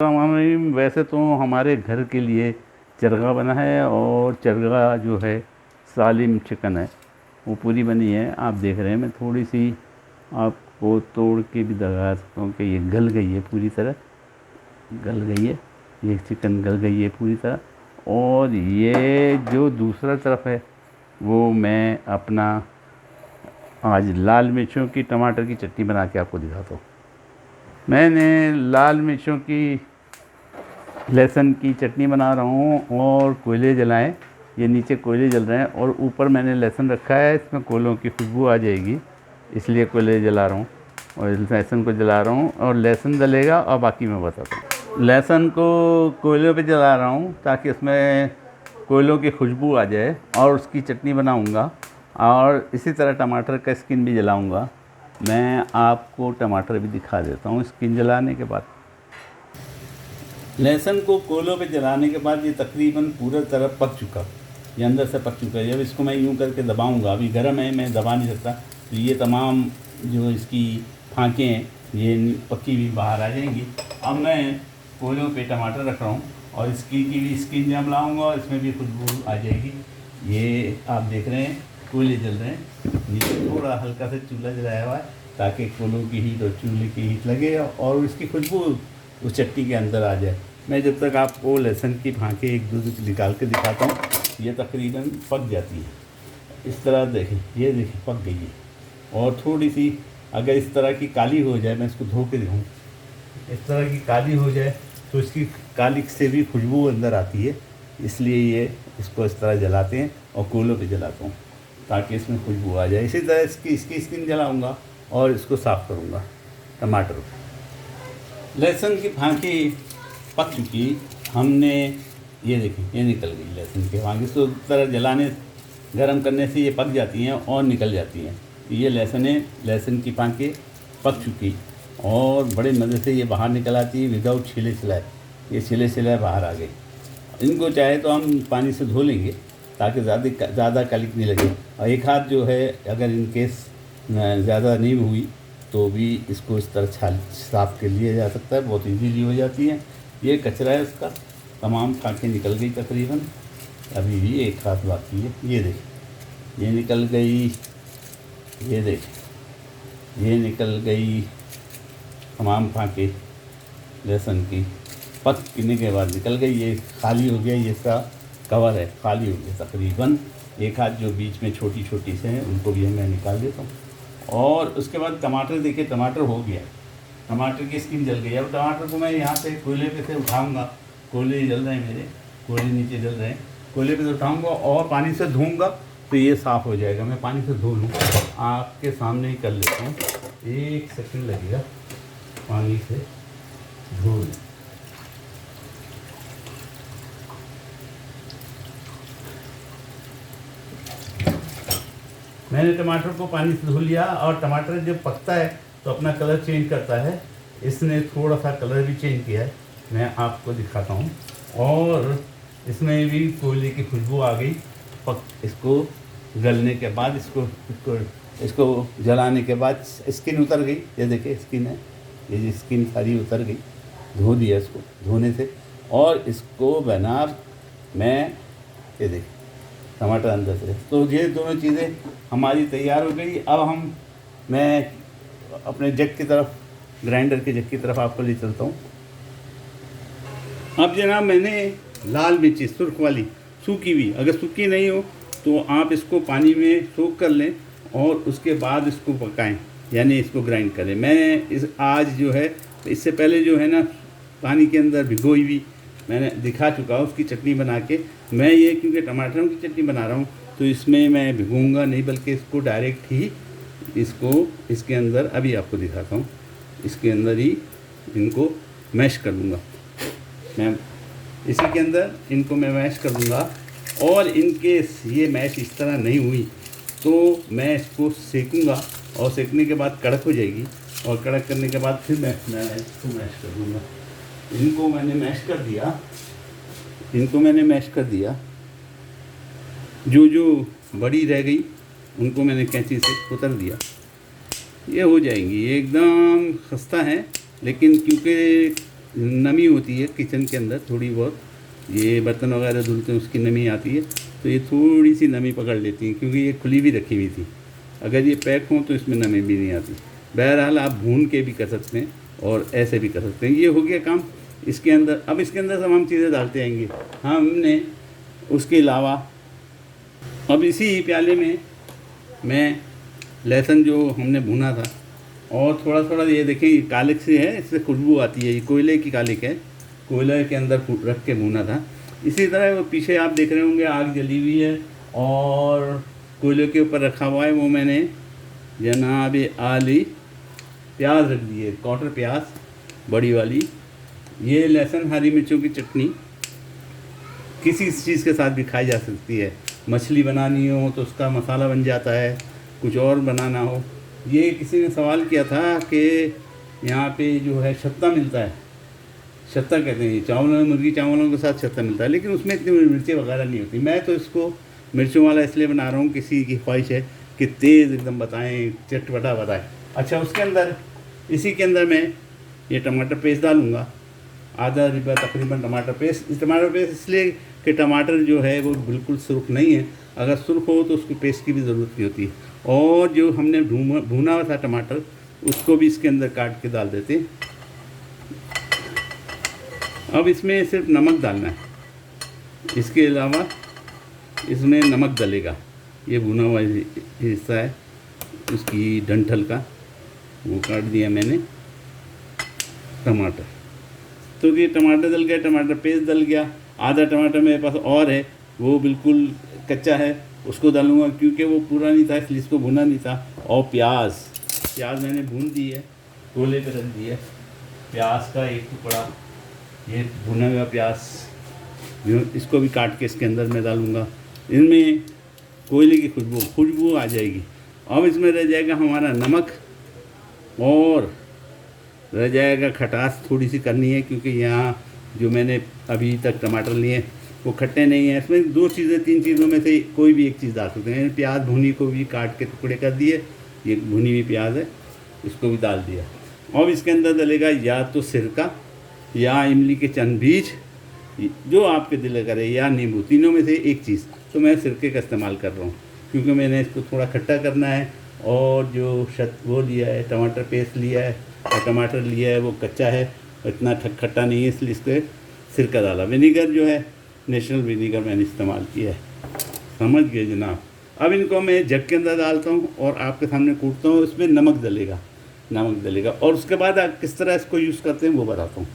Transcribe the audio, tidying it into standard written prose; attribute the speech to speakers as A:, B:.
A: वैसे तो हमारे घर के लिए चरगा बना है और चरगा जो है सालिम चिकन है, वो पूरी बनी है। आप देख रहे हैं, मैं थोड़ी सी आपको तोड़ के भी दिखा सकता हूँ कि ये गल गई है, पूरी तरह गल गई है। ये चिकन गल गई है पूरी तरह। और ये जो दूसरा तरफ है वो मैं अपना आज लाल मिर्चों की टमाटर की चटनी बना के आपको दिखाता हूँ। मैंने लाल मिर्चों की लहसुन की चटनी बना रहा हूँ और कोयले जलाएं। ये नीचे कोयले जल रहे हैं और ऊपर मैंने लहसुन रखा है, इसमें कोयलों की खुशबू आ जाएगी, इसलिए कोयले जला रहा हूँ और लहसुन को जला रहा हूँ। और लहसुन जलेगा और बाकी मैं बताता हूँ। लहसुन को कोयलों पे जला रहा हूँ ताकि उसमें कोयलों की खुशबू आ जाए और उसकी चटनी बनाऊँगा। और इसी तरह टमाटर का स्किन भी जलाऊँगा। मैं आपको टमाटर भी दिखा देता हूँ स्किन जलाने के बाद। लहसुन को कोयलों पे जलाने के बाद ये तकरीबन पूरा तरह पक चुका, ये अंदर से पक चुका है। जब इसको मैं यूँ करके दबाऊंगा, अभी गर्म है, मैं दबा नहीं सकता, तो ये तमाम जो इसकी फांकें हैं ये पक्की भी बाहर आ जाएंगी। अब मैं कोयलों पे टमाटर रख रहा हूँ और इसकी की भी स्किन जब लाऊँगा और इसमें भी खुशबू आ जाएगी। ये आप देख रहे हैं कोयले जल रहे हैं, नीचे थोड़ा हल्का सा चूल्हा जलाया हुआ है ताकि कोयलों की हीट और चूल्हे की हीट लगे और इसकी खुशबू उस चट्टी के अंदर आ जाए। मैं जब तक आपको लहसुन की फांकें एक दूसरे निकाल के दिखाता हूँ, ये तकरीबन पक जाती है। इस तरह देखें, ये देखिए पक गई है। और थोड़ी सी अगर इस तरह की काली हो जाए, मैं इसको धो के दिखाऊँ, इस तरह की काली हो जाए तो इसकी काली से भी खुशबू अंदर आती है, इसलिए ये इसको इस तरह जलाते हैं और कोयलों पे जलाता हूँ ताकि इसमें खुशबू आ जाए। इसी तरह इसकी स्किन जलाऊँगा और इसको साफ़ करूँगा। टमाटर, लहसुन की फांकी पक चुकी, हमने ये देखिए ये निकल गई लहसुन की फांकी। तो तरह जलाने गरम करने से ये पक जाती हैं और निकल जाती हैं। ये लहसुन की फांकी पक चुकी और बड़े मज़े से ये बाहर निकल आती है विदाउट छिले छिलाए। ये छिले छिलाए बाहर आ गई। इनको चाहे तो हम पानी से धो लेंगे ताकि ज़्यादा कालिक नहीं लगे। और एक हाथ जो है अगर इन केस ज़्यादा नहीं हुई तो भी इसको इस तरह साफ कर लिया जा सकता है, बहुत इजीली हो जाती है। ये कचरा है उसका, तमाम फांकें निकल गई तकरीबन, अभी भी एक हाथ बाकी है। ये देखिए ये निकल गई, ये देखिए ये निकल गई तमाम फांकें लहसुन की पकने के बाद निकल गई। ये खाली हो गया, ये इसका कवर है खाली हो गया तकरीबन। एक हाथ जो बीच में छोटी छोटी से हैं उनको भी मैं निकाल देता हूँ। और उसके बाद टमाटर, देखिए टमाटर हो गया, टमाटर की स्किन जल गई। अब टमाटर को मैं यहाँ से कोयले पे से उठाऊँगा, कोयले जल रहे हैं मेरे, कोयले नीचे जल रहे हैं, कोयले पे से उठाऊँगा और पानी से धोऊँगा तो ये साफ़ हो जाएगा। मैं पानी से धो लूँ, आपके सामने ही कर लेता हूँ, 1 सेकंड लगेगा, पानी से धो लूँ। मैंने टमाटर को पानी से धो लिया और टमाटर जब पकता है तो अपना कलर चेंज करता है, इसने थोड़ा सा कलर भी चेंज किया है, मैं आपको दिखाता हूँ। और इसमें भी कोयले की खुशबू आ गई। इसको गलने के बाद इसको जलाने के बाद स्किन उतर गई, ये देखिए स्किन है, ये जो स्किन सारी उतर गई, धो दिया इसको धोने से। और इसको बना मैं, ये देखिए टमाटर अंदर से, तो ये दोनों चीज़ें हमारी तैयार हो गई। अब मैं अपने जग की तरफ, ग्राइंडर के जग की तरफ आपको ले चलता हूँ। अब जनाब मैंने लाल मिर्ची सुर्ख वाली सूखी हुई, अगर सूखी नहीं हो तो आप इसको पानी में सोख कर लें और उसके बाद इसको पकाएं, यानी इसको ग्राइंड करें। मैं आज जो है, इससे पहले जो है ना पानी के अंदर भिगोई हुई मैंने दिखा चुका हूँ उसकी चटनी बना के। मैं ये क्योंकि टमाटरों की चटनी बना रहा हूँ तो इसमें मैं भिगूँगा नहीं, बल्कि इसको डायरेक्ट ही इसके अंदर, अभी आपको दिखाता हूँ, इसके अंदर ही इनको मैश कर दूँगा। मैं इसी के अंदर इनको मैं मैश कर दूँगा। और इनके ये मैश इस तरह नहीं हुई तो मैं इसको सेकूँगा और सेकने के बाद कड़क हो जाएगी और कड़क करने के बाद फिर मैं इसको मैश कर दूँगा। इनको मैंने मैश कर दिया, जो बड़ी रह गई उनको मैंने कैंची से उतर दिया। ये हो जाएंगी, ये एकदम खस्ता है, लेकिन क्योंकि नमी होती है किचन के अंदर थोड़ी बहुत, ये बर्तन वगैरह धुलते हैं उसकी नमी आती है, तो ये थोड़ी सी नमी पकड़ लेती हैं, क्योंकि ये खुली भी रखी हुई थी। अगर ये पैक हो तो इसमें नमी भी नहीं आती। बहरहाल आप भून के भी कर सकते हैं और ऐसे भी कर सकते हैं। ये हो गया काम इसके अंदर। अब इसके अंदर सब हम चीज़ें डालते आएंगे। हमने उसके अलावा अब इसी प्याले में मैं लहसुन जो हमने भुना था, और थोड़ा थोड़ा ये देखें, ये कालिक से है, इससे खुशबू आती है, ये कोयले की कालिक है, कोयले के अंदर रख के भुना था। इसी तरह वो पीछे आप देख रहे होंगे आग जली हुई है और कोयले के ऊपर रखा हुआ है, वो मैंने जनाब आली प्याज रख दी है, क्वार्टर प्याज बड़ी वाली। ये लहसुन हरी मिर्चों की चटनी किसी चीज़ के साथ भी खाई जा सकती है। मछली बनानी हो तो उसका मसाला बन जाता है, कुछ और बनाना हो। ये किसी ने सवाल किया था कि यहाँ पे जो है छत्ता मिलता है, छत्ता कहते हैं चावलों, मुर्गी चावलों के साथ छत्ता मिलता है, लेकिन उसमें इतनी मिर्चें वगैरह नहीं होती। मैं तो इसको मिर्चों वाला इसलिए बना रहा हूँ, किसी की ख्वाहिश है कि तेज़ एकदम बताएं, चटपटा बताएं। अच्छा, उसके अंदर इसी के अंदर मैं ये टमाटर पेस्ट डालूँगा, आधा रुपया तकरीबन टमाटर पेस्ट। टमाटर पेस्ट इसलिए कि टमाटर जो है वो बिल्कुल सुर्ख नहीं है, अगर सुर्ख हो तो उसकी पेस्ट की भी ज़रूरत नहीं होती। और जो हमने भुना हुआ था टमाटर, उसको भी इसके अंदर काट के डाल देते। अब इसमें सिर्फ नमक डालना है, इसके अलावा इसमें नमक डलेगा। ये भुना हुआ हिस्सा है उसकी डंठल का, वो काट दिया मैंने। टमाटर, तो ये टमाटर डल गया, टमाटर पेस्ट डल गया। आधा टमाटर मेरे पास और है, वो बिल्कुल कच्चा है, उसको डालूँगा क्योंकि वो पूरा नहीं था इसलिए इसको भुना नहीं था। और प्याज मैंने भून दी है, कोयले पे रख दी है। प्याज का एक टुकड़ा, ये भुना हुआ प्याज, इसको भी काट के इसके अंदर मैं डालूँगा। इनमें कोयले की खुशबू आ जाएगी। अब इसमें रह जाएगा हमारा नमक और रह जाएगा खटास थोड़ी सी करनी है, क्योंकि यहाँ जो मैंने अभी तक टमाटर लिए वो खट्टे नहीं हैं। इसमें 3 चीज़ों में से कोई भी एक चीज़ डाल सकते हैं। प्याज भुनी को भी काट के टुकड़े कर दिए, ये भुनी हुई प्याज है, इसको भी डाल दिया। अब इसके अंदर डलेगा या तो सिरका या इमली के चंद बीज, जो आपके दिल करे, या नींबू, तीनों में से एक चीज़। तो मैं सिरके का इस्तेमाल कर रहा हूँ क्योंकि मैंने इसको थोड़ा खट्टा करना है। और जो वो लिया है, टमाटर पेस्ट लिया है और टमाटर लिया है वो कच्चा है, इतना खट्टा नहीं है, इसलिए इसको सिरका डाला। विनीगर जो है नेशनल विनीगर मैंने इस्तेमाल किया है, समझ गए जनाब। अब इनको मैं जग के अंदर डालता हूँ और आपके सामने कूटता हूँ। इसमें नमक डलेगा और उसके बाद आप किस तरह इसको यूज़ करते हैं वो बताता हूँ।